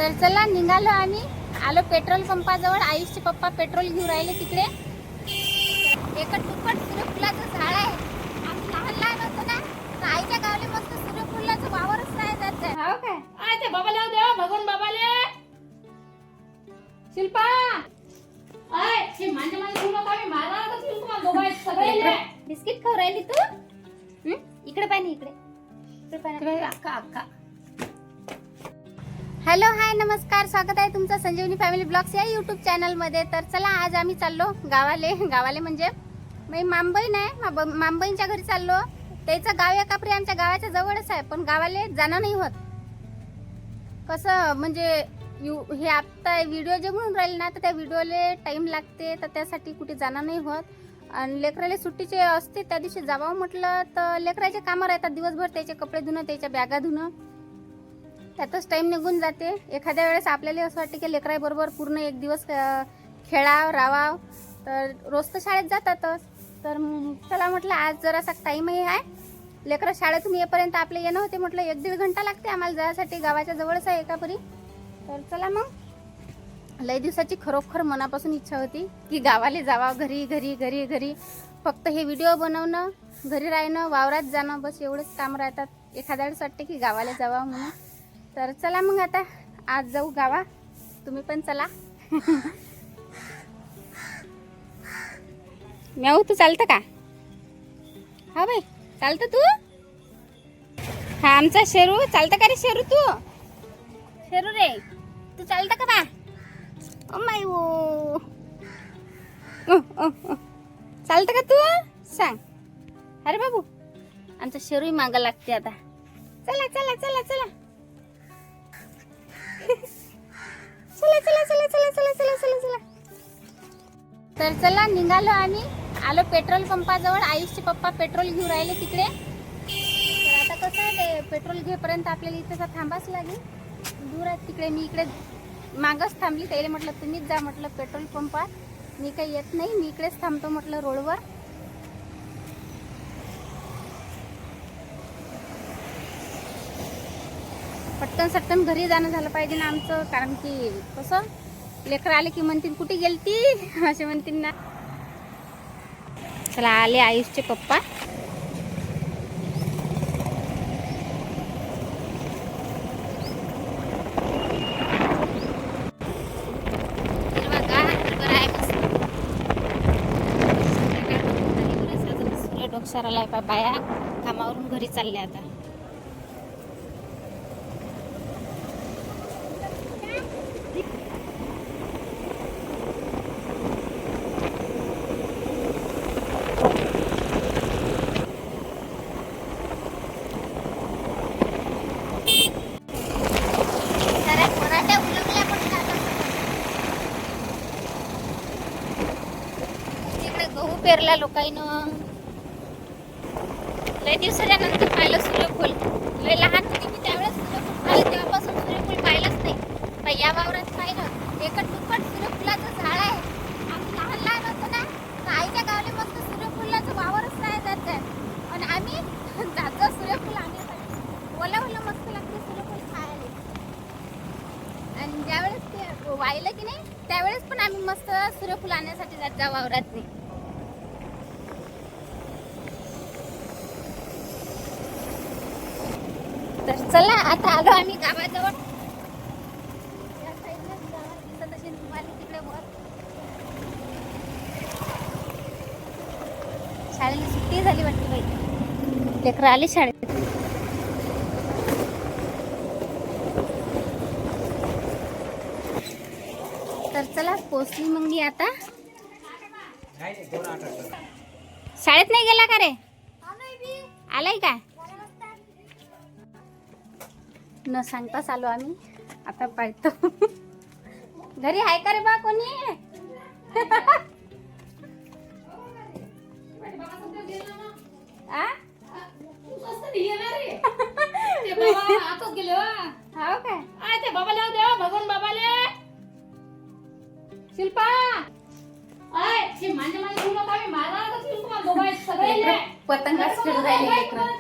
तर चला निघालो आम्ही. आलो पेट्रोल पंपाजवळ. आयुषचे पप्पा पेट्रोल घेऊन राहिले तिकडे. एकच दुप्पट सूर्यफुलाचं झाड आहे. आम्ही लहान लहान होतो ना तर आईच्या गावले मस्त सूर्यफुलाचं वावरच नाही जात आहे. हो काय आय ते बाबाला देव भगवान बाबाले शिल्पा आय हे माझ्या घेऊन नका मी मारा तर शिल्पा दोघाय सगळे बिस्किट खाऊ राहिली तू? इकडे पाय नाही, इकडे पाय. अक्का अक्का. हॅलो हाय नमस्कार, स्वागत आहे तुमचं संजीवनी फॅमिली ब्लॉग्स या यूट्यूब चॅनलमध्ये. तर चला आज आम्ही चाललो गावाले म्हणजे मी मांबईन आहे, मांबईंच्या घरी चाललो. त्याचं गाव या कापरी आमच्या गावाच्या जवळच आहे, पण गावाले जाणं नाही होत. कसं म्हणजे हे आता व्हिडिओ जे म्हणून राहिले ना तर त्या व्हिडिओले टाईम लागते, तर त्यासाठी कुठे जाणं नाही होत. आणि लेकराले सुट्टीचे असते त्या दिवशी जावं म्हटलं तर लेकराचे कामं राहतात दिवसभर. त्याचे कपडे धुणं, त्याच्या बॅगा धुणं, त्यातच टाईम निघून जाते. एखाद्या वेळेस आपल्याला असं वाटते की लेकराबरोबर पूर्ण एक दिवस खेळावं राहावं, तर रोज तर शाळेत जातातच. तर चला म्हटलं आज जरासा टाईमही आहे. लेकरं शाळेतून येईपर्यंत आपले येणं होते म्हटलं 1-1.5 घंटा लागते आम्हाला जायसाठी. गावाच्या जवळच आहे एकापरी. तर चला मग. लय दिवसाची खरोखर मनापासून इच्छा होती की गावाला जावं, घरी घरी घरी घरी. फक्त हे व्हिडिओ बनवणं, घरी राहणं, वावरात जाणं, बस एवढेच काम राहतात. एखाद्या वेळेस वाटते की गावाला जावं म्हणून. तर चला मग आता आज जाऊ गावा. तुम्ही पण चला. म्याऊ तू चालतं का? हा बाई चालतं तू? हा आमचा शेरू चालतं का रे? शेरू तू, शेरू रे तू चालतं का बा? ओ माय ओ चालतं का तू? सांग. अरे बाबू आमचा शेरूही मागं लागते आता. चला चला चला चला चला चला चला चला चला चला चला चला. तर चला निघालो आम्ही. आलो पेट्रोल पंपाजवळ. आयुषचे पप्पा पेट्रोल घेऊन राहिले तिकडे. तर आता कसं आहे ते पेट्रोल घेपर्यंत आपल्याला इथं थांबाच लागेल. दूर आहे तिकडे. मी इकडे मागच थांबली. त्याला म्हटलं तुम्हीच जा म्हटलं पेट्रोल पंपात, मी काही येत नाही, मी इकडेच थांबतो म्हटलं रोडवर. पटकन सटकन घरी जाणं झालं पाहिजे ना आमचं, कारण की कसं लेकरं आले की म्हणतील कुठे गेलती असे म्हणतील ना. चला आले आयुषचे पप्पा. डोक्षाराला बाया कामावरून घरी चालले आता. गहू पेरला लोकांनं. लय दिवसाच्यानंतर पाहिलं सूर्यफूल. लय लहान होती मी त्यावेळेस सूर्यफूल पाहिलं, तेव्हापासून सूर्यफूल पाहिलंच नाही. पण या वावरात पाहिलं एकच दुप्पट सूर्यफुलाचं झाड आहे. आम्ही लहान लहान होतो ना तर आईच्या गावले मस्त सूर्यफुलाचं वावरच नाही जात आहे. आणि आम्ही जातो सूर्यफूल आणण्यासाठी. ओला ओला मस्त लागते सूर्यफूल खायला. आणि ज्यावेळेस ते वाहिलं की नाही त्यावेळेस पण आम्ही मस्त सूर्यफूल आणण्यासाठी जात जा वावरात नाही. तर चला आता आलो आम्ही गावाजवळ. या साईडला दिसत असेल तुम्हाला तिकडे वर. शाळेला सुट्टी झाली वाटते बाई, लेकरं आली शाळेत. तर चला पोचली मग मी आता. शाळेत नाही गेला का रे? आलाय का? न सांगताच आलो आम्ही. आता पाहतो घरी आहे का रे बा कोणी? हो काय? ते बाबाला देव भगवान बाबाले शिल्पा आय हे माझ्या घेऊन नका मी मारा तर शिल्पा दोघाय सगळे पतंगाच खेळू राहिले लेकरं.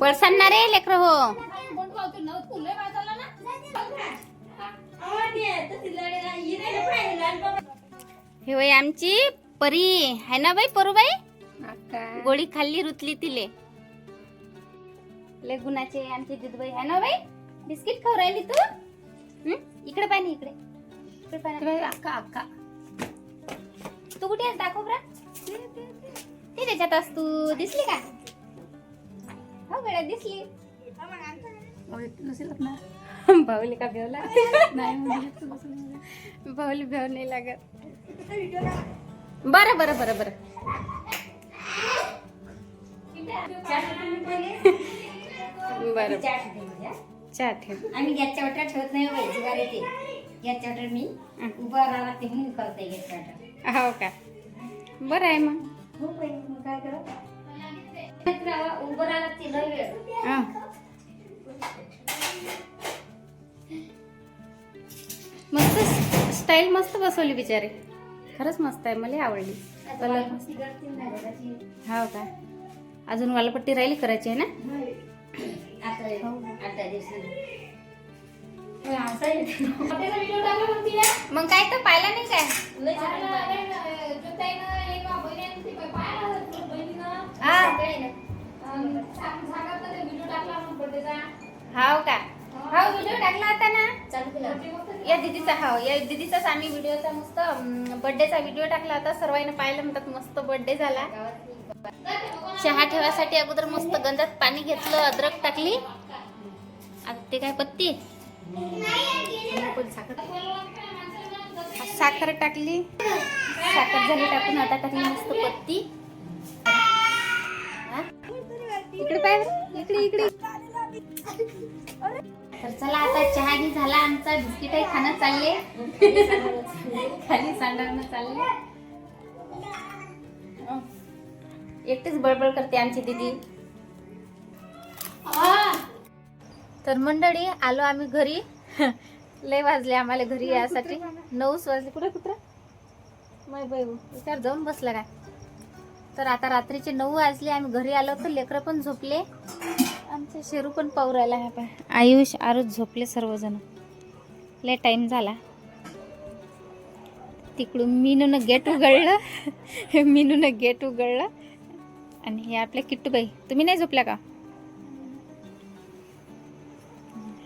पडसान ना रे लेकर हो. कोण पावते ना तू लय वाय चालला ना. हे वय आमची परी है ना बाई परूबाई. गोळी खाल्ली रुतली तिले. लय गुणाचे आमची दुधबाई है ना बाई. बिस्किट खाऊ राहिली तू. इकडे पाय ना इकडे. इकडे पाय ना. अक्का अक्का. तू कुठे आहेस दाखव बरं. ते त्याच्यात असतो दिसली का. हो गड्या दिसली. नसेल ना. भाऊली का भेवला नाही भाऊली भेव नाही लागत. बरं बरं बरं बरं. बरं चहा ठेव. आम्ही गॅसच्या वाट्या ठेवत नाही बाई जुगार येते. गॅसच्या वाट्यावर मी उभं राहा लागते म्हणून करते गॅसच्या वाट्यावर. हो का बरं आहे मग. हो बाई मग काय करत उभं राहा लागते लय वेळ. हा. मस्त स्टाईल मस्त बसवली बिचारे. खरंच मस्त आहे मला आवडली. कलर मस्त. हो का अजून वालपट्टी राहिली करायची आहे ना. आता 8 दिवसांनी त्याचा व्हिडिओ टाकला मग तिला. मग काय तर पाहिला नाही काय. हाव का हाव व्हिडिओ टाकला होता ना. या दीदीचा या दीदीचाच आम्ही व्हिडिओचा मस्त बर्थडेचा व्हिडिओ टाकला होता. सर्वांनी पाहिलं म्हणतात मस्त बर्थडे झाला. चहा ठेवायसाठी अगोदर मस्त गंजात पाणी घेतलं. अद्रक टाकली. आता ते काय पत्ती साखर टाकली. साखर झाली टाकून आता टाकली मस्त पत्ती. इकडे पाय इकडे इकडे. तर चला आता चहा घी झाला आमचा. बिस्किटही खाणं चालले. खाली सांडवणं चालले. एकटीच बडबड करते आमची दीदी. तर मंडळी आलो आम्ही घरी. लय वाजले आम्हाला घरी यासाठी. 9 वाजले. कुठे कुत्रा माय बाई विचार जाऊन बसला काय. तर आता रात्रीचे 9 वाजले. आम्ही घरी आलो तर लेकरं पण झोपले. आमचे शेरू पण पाहू राहिला. ह्या पाय आयुष आरुष झोपले सर्वजण. लय टाइम झाला. तिकडून मीनून गेट उघडलं. मीनून गेट उघडलं. आणि हे आपल्या किट्टूबाई. तुम्ही नाही झोपल्या का.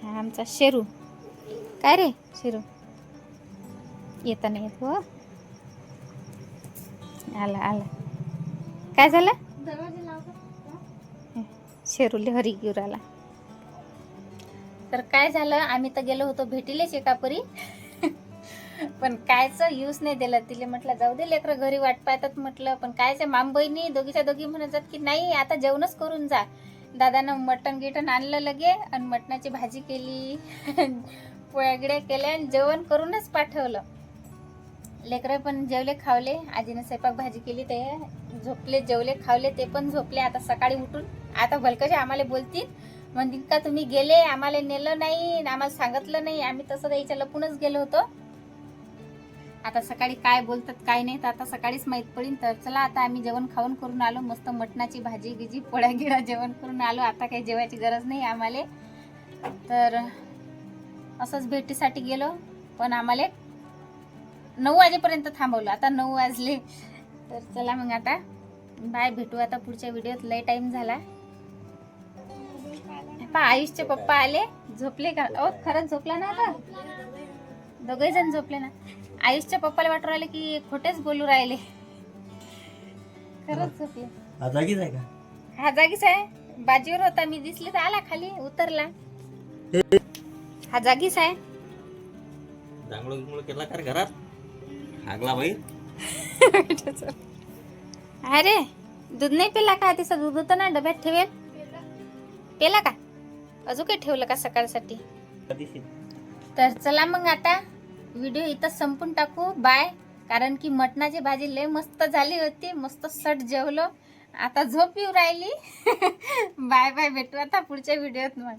हा आमचा शेरू. काय रे शेरू येता नाही येत हो. आला आला. काय झालं शेरूले हरी घेऊन आला. तर काय झालं आम्ही तर गेलो होतो भेटीलेच एका परी. पण कायच यूज नाही दिला तिले. म्हटलं जाऊ दे लेकरं घरी वाट पाहतात म्हटलं. पण कायच्या माम बहिणी दोघीच्या दोघी म्हणत की नाही आता जेवणच करून जा. दादानं मटण गिटण आणलं लगे आणि मटणाची भाजी केली. पोळ्या गिड्या केल्या आणि जेवण करूनच पाठवलं. लेकरं पण जेवले खावले. आजीनं स्वयंपाक भाजी केली ते झोपले. जेवले खावले ते पण झोपले. आता सकाळी उठून आता भलकशे आम्हाला बोलतील. म्हणतील का तुम्ही गेले आम्हाला नेलं नाही आम्हाला सांगितलं नाही. आम्ही तसं द्यायच्या लपूनच गेलो होतो. आता सकाळी काय बोलतात काय नाही तर आता सकाळीच माहीत पडेल. तर चला आता आम्ही जेवण खाऊन करून आलो. मस्त मटणाची भाजी गिजी पोळ्या गिळा जेवण करून आलो. आता काही जेवायची गरज नाही आम्हाला. तर असंच भेटीसाठी गेलो. पण आम्हाला 9 वाजेपर्यंत थांबवलं. आता 9 वाजले. तर चला मग आता बाय. भेटू आता पुढच्या व्हिडिओत. लय टाइम झाला. आयुषचे पप्पा आले. झोपले का. ओ खरंच झोपला ना. आता दोघे जण झोपले ना. आयुषच्या पप्पाला वाटू राहिले की खोटेच बोलू राहिले. खरंच झोपले. हा जागीच आहे का. हा जागीच आहे. बाजीवर होता मी दिसले तर आला खाली उतरला. हा जागीच आहे. जांगळो गिंगळो केला का रे घरात. हागला बाई. अरे दूध नाही पिला का. तिचं दूध होतं ना डब्यात ठेवेल. पेला का अजून काही ठेवलं का सकाळसाठी. तर चला मग आता व्हिडिओ इथं संपून टाकू. बाय. कारण की मटणाची भाजी लय मस्त झाली होती. मस्त सट जेवलो. आता झोप येऊ राहिली. Bye bye. भेटू आता पुढच्या व्हिडिओत मग.